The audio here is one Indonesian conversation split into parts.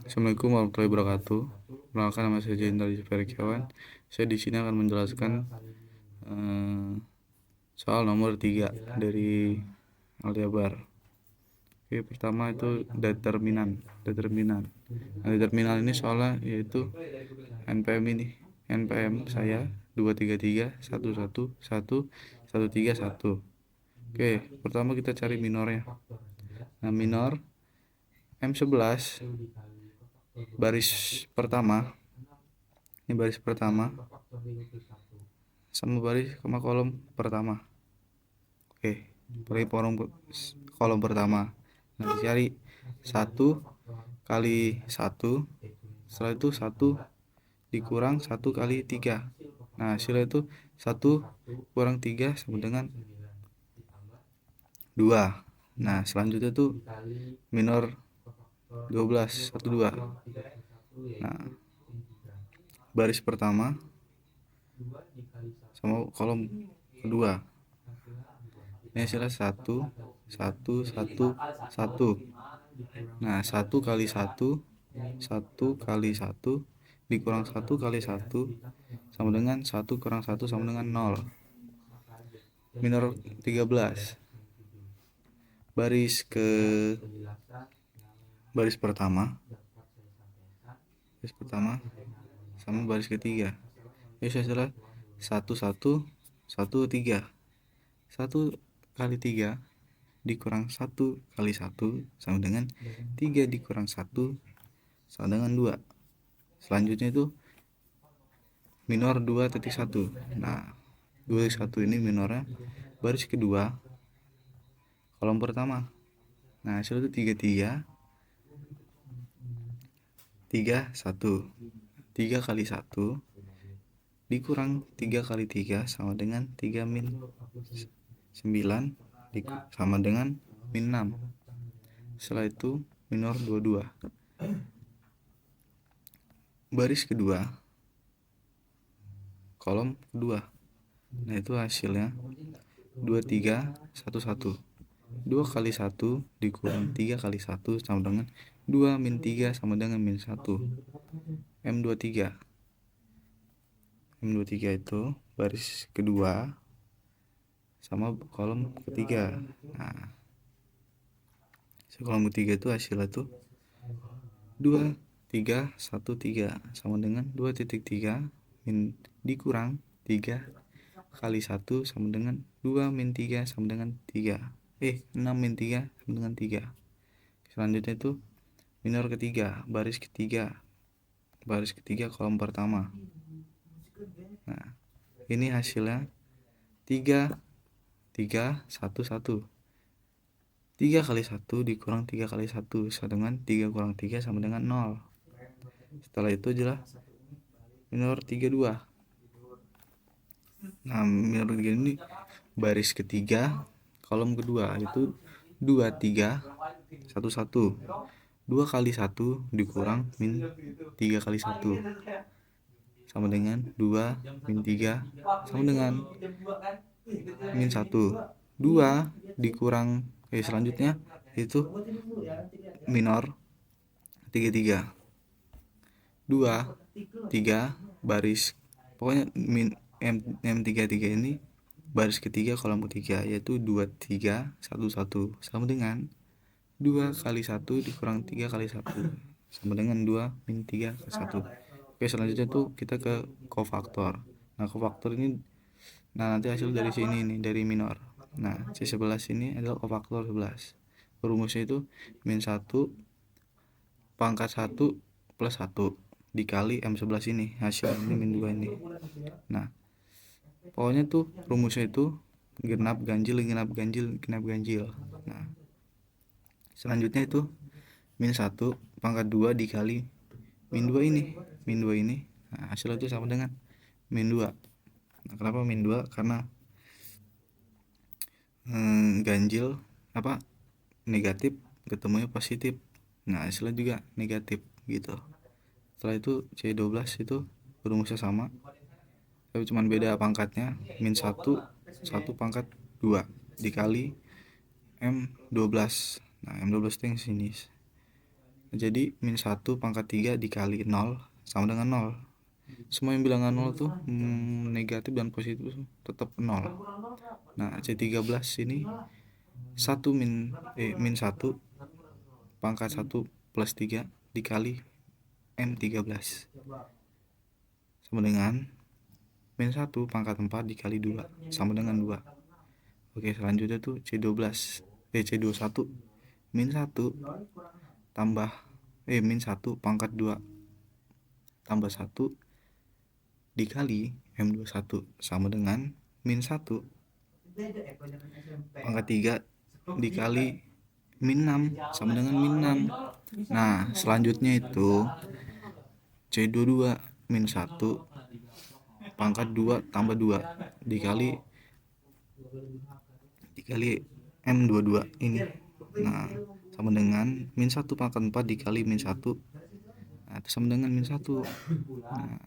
Assalamualaikum warahmatullahi wabarakatuh. Perkenalkan, nama saya Jendral Ferikiawan. Saya di sini akan menjelaskan soal nomor 3 dari aljabar. Oke, pertama itu determinan. Nah, determinan ini soalnya yaitu NPM ini. NPM saya 233 11 1 131. Oke, pertama kita cari minornya. Nah, minor M11 baris pertama, ini baris pertama sama baris sama kolom pertama. Oke, bagi kolom pertama. Nah, dicari 1 kali 1, setelah itu 1 dikurang 1 kali 3. Nah, hasilnya itu 1 kurang 3 sama dengan 2. Nah, selanjutnya itu minor 12 12. Nah, baris pertama sama kolom kedua. Ini hasilnya 1 1 1 1. Nah, 1 kali 1 1 kali 1 dikurang 1 kali 1 sama dengan 1 kurang 1 sama dengan 0. Minor 13. Baris pertama sama baris ketiga. Ini hasilnya 1 1 1 3. 1 kali 3 dikurang 1 kali 1 sama dengan 3 dikurang 1 sama dengan 2. Selanjutnya itu minor 2.1. Nah, 2.1 ini minornya baris kedua kolom pertama. Nah, hasil itu 33 3 1. 3 kali 1 dikurang 3 kali 3 sama dengan 3 min 9 sama dengan min 6. Setelah itu minor 22 baris kedua kolom kedua. Nah, itu hasilnya 23 11. 2 kali 1 dikurang 3 kali 1 sama dengan 2 min 3 sama dengan min 1. M23 itu baris kedua sama kolom ketiga. Nah, kolom ketiga itu hasilnya tuh 2 3 1 3 sama dengan 2.3 min dikurang 3 kali 1 sama dengan 2 min 3 sama dengan 3. 6 min 3 sama dengan 3. Selanjutnya itu minor ketiga, baris ketiga kolom pertama. Nah, ini hasilnya 3 3 1 1. 3 kali 1 dikurang 3 kali 1 sama dengan 3 kurang 3 sama dengan 0. Setelah itu adalah minor 32. Nah, minor 3 ini baris ketiga kolom kedua, itu 2 3 1 1. 2 kali 1 dikurang min 3 kali 1 sama dengan 2 min 3 sama dengan min 1. 2 dikurang selanjutnya itu minor 33. 2 3 baris, pokoknya M33 ini baris ketiga kolom ketiga, yaitu 2 3 1 1 sama dengan 2 kali 1 dikurang 3 kali 1 sama dengan 2 min 3 ke 1. Oke, selanjutnya tuh kita ke kofaktor. Nah, kofaktor ini nanti hasil dari sini nih, dari minor. Nah, C11 ini adalah kofaktor 11. Rumusnya itu min 1 pangkat 1 plus 1 dikali M11 ini, hasil ini min 2 ini. Nah, pokoknya tuh rumusnya itu genap ganjil. Nah, selanjutnya itu min 1 pangkat 2 dikali min 2 ini. Nah, hasilnya itu sama dengan min 2. Nah, kenapa min 2? Karena ganjil negatif ketemunya positif. Nah, hasilnya juga negatif gitu. Setelah itu C12 itu rumusnya sama, tapi cuman beda pangkatnya. Min 1 1 pangkat 2 dikali M12. Nah, M12 itu yang sini. Jadi min 1 pangkat 3 dikali 0 sama dengan 0. Semua yang bilangan 0 tuh negatif dan positif tetap 0. Nah, C13 ini 1 min 1 pangkat 1 plus 3 dikali M13 sama dengan min 1 pangkat 4 dikali 2 sama dengan 2. Oke, selanjutnya tuh C21 min 1 tambah min 1 pangkat 2 tambah 1 dikali M21 sama dengan min 1 pangkat 3 dikali min 6 sama dengan min 6. Nah, selanjutnya itu C22 min 1 pangkat 2 tambah 2 dikali M22 ini. Nah, sama dengan min 1 pangkat 4 dikali min 1. Nah, itu sama dengan min 1. Nah,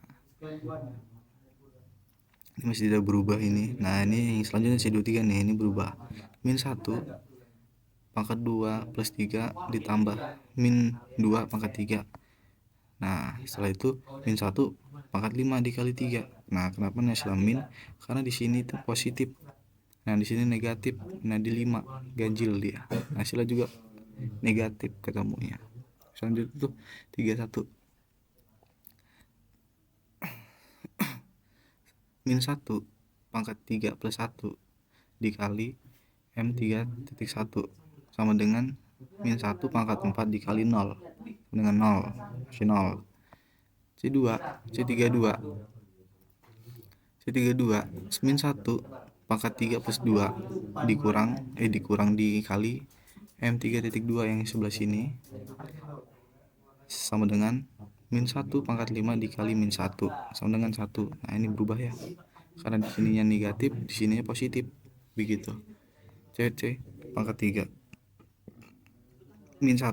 ini masih tidak berubah ini. Nah, ini selanjutnya C23 nih, ini berubah. Min 1 pangkat 2 plus 3 ditambah min 2 pangkat 3. Nah, setelah itu min 1 pangkat 5 dikali 3. Nah, kenapa hasilnya min? Karena di sini itu positif. Nah, di sini negatif. Nah, di 5 ganjil dia. Hasilnya juga negatif ketemunya. Selanjutnya itu 31 min 1 pangkat 3 plus 1 dikali M3.1 sama dengan min 1 pangkat 4 dikali 0 dengan 0 masih 0. C32 min 1 pangkat 3 plus 2 dikurang dikali M3.2 yang sebelah sini sama dengan min 1 pangkat 5 dikali min 1 sama dengan 1. Nah, ini berubah ya, karena di sininya negatif, di sininya positif, begitu. C pangkat 3 min 1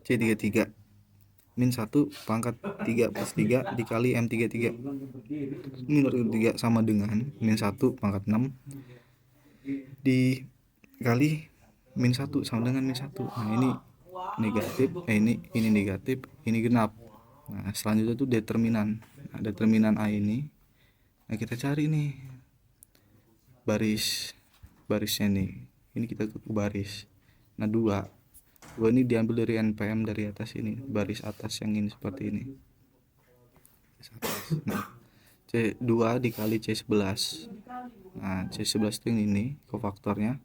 C33 min 1 pangkat 3 plus 3 dikali M33 min 3 sama dengan min 1 pangkat 6 dikali min 1 sama dengan min 1. Nah, ini negatif, ini negatif, ini genap. Nah, selanjutnya itu determinan. Nah, determinan A ini, nah kita cari nih barisnya nih. Ini kita ke baris. Nah, 2 ini diambil dari NPM dari atas ini, baris atas yang ini seperti ini. Nah, C2 dikali C11. Nah, C11 itu ini kofaktornya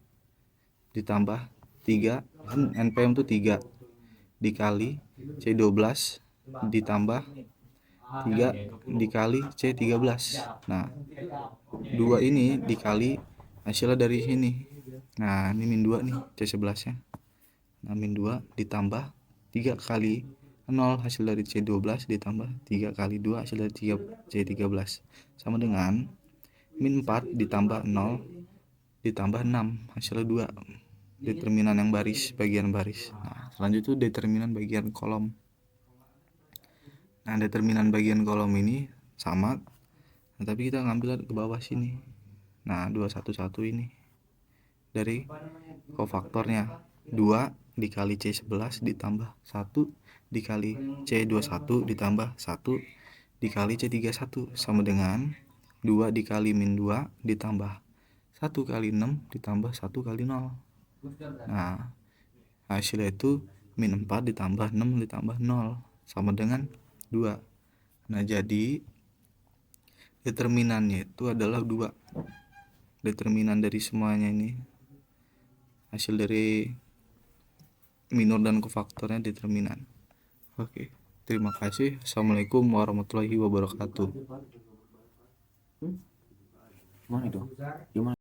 ditambah 3, NPM itu 3 dikali C12 ditambah 3 dikali C13. Nah, 2 ini dikali hasilnya dari sini. Nah, ini min 2 nih C11 nya. Nah, min 2 ditambah 3 kali 0 hasil dari C12 ditambah 3 kali 2 hasil dari C13 sama dengan min 4 ditambah 0 ditambah 6 hasilnya 2. Determinan yang bagian baris. Nah, selanjutnya determinan bagian kolom. Nah, determinan bagian kolom ini sama, nah, tapi kita ngambil ke bawah sini. Nah, 211 ini dari kofaktornya 2 dikali C11 ditambah 1 dikali C21 ditambah 1 dikali C31 sama dengan 2 dikali min 2 ditambah 1 kali 6 ditambah 1 kali 0. Nah, hasilnya itu min 4 ditambah 6 ditambah 0 sama dengan 2. Nah, jadi determinannya itu adalah 2. Determinan dari semuanya ini, hasil dari minor dan kofaktornya determinan. Oke, terima kasih. Assalamualaikum warahmatullahi wabarakatuh. Gimana itu? Gimana?